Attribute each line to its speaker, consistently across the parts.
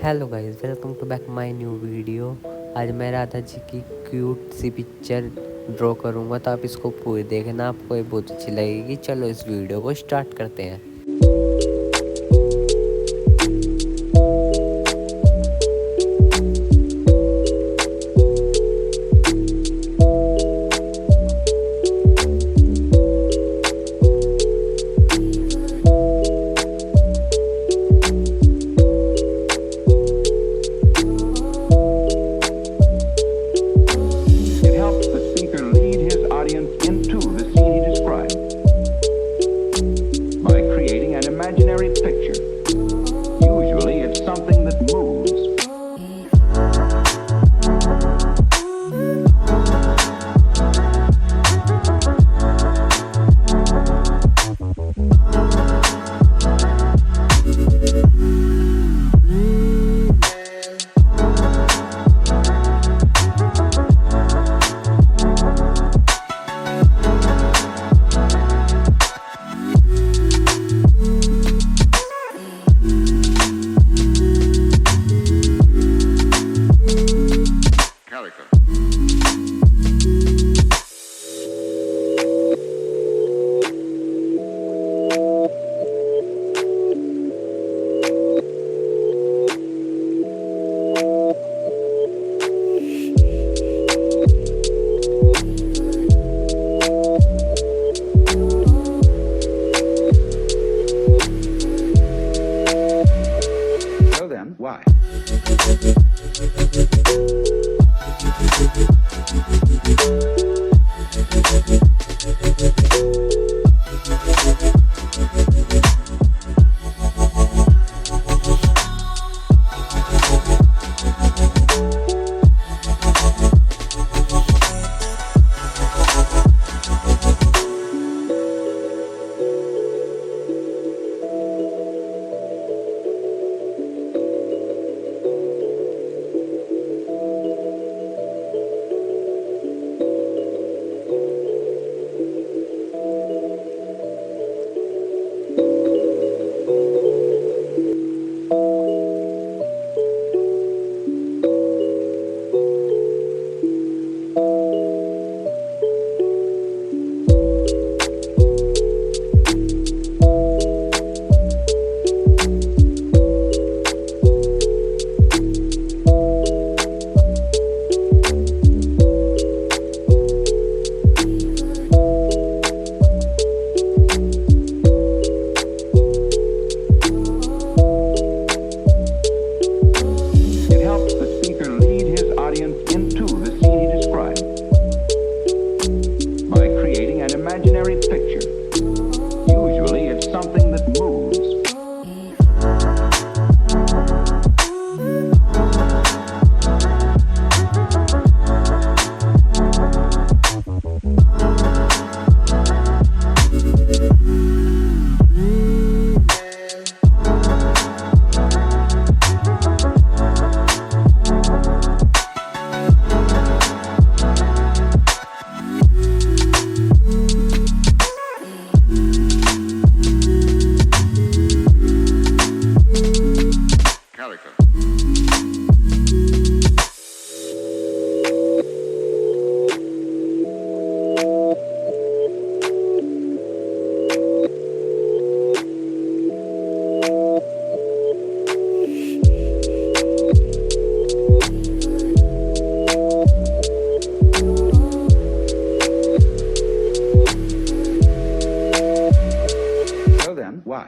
Speaker 1: Hello guys, welcome to back my new video. आज मैं राधा जी की क्यूट सी पिक्चर ड्रॉ करूँगा, तो आप इसको पूरी देखना, आपको ये बहुत अच्छी लगेगी। चलो इस वीडियो को स्टार्ट करते हैं।
Speaker 2: Into the scene he described by creating an imaginary picture. Usually it's something that moves. So then, why? Into the scene he described by creating an imaginary picture. Usually it's something that moves. So then, why?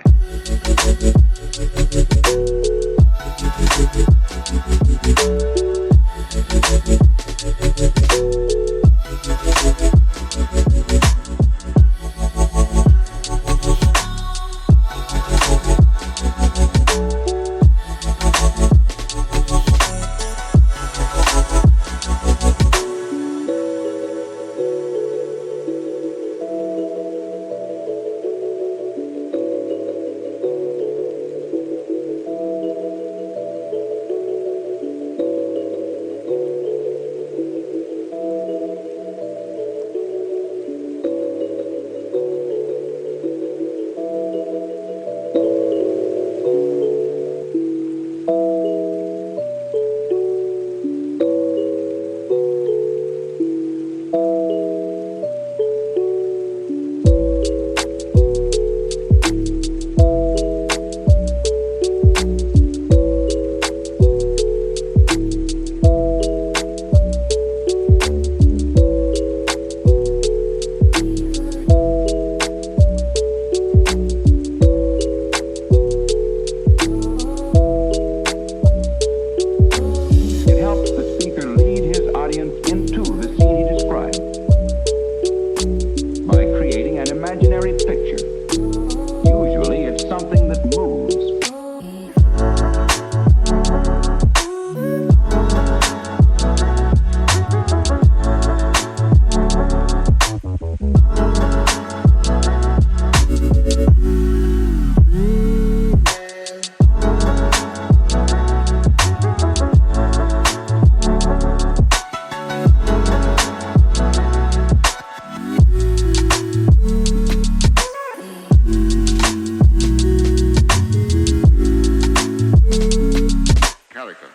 Speaker 3: America.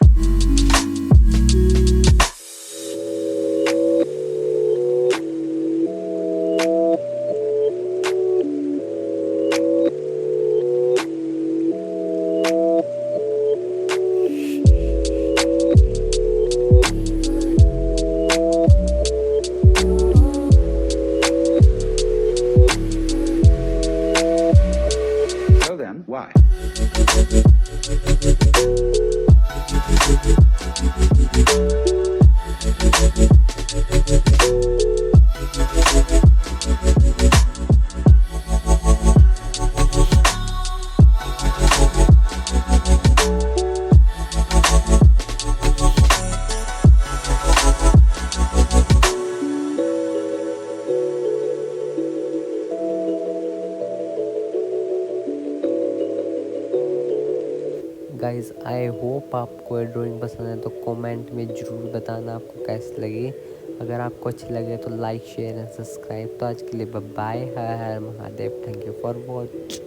Speaker 2: So then, why?
Speaker 1: Guys I hope आपको ये drawing पसंद है, तो comment में ज़रूर बताना आपको कैसी लगी। अगर आपको अच्छी लगे तो लाइक शेयर एंड सब्सक्राइब। तो आज के लिए bye bye, Har Har Mahadev, thank you for watch.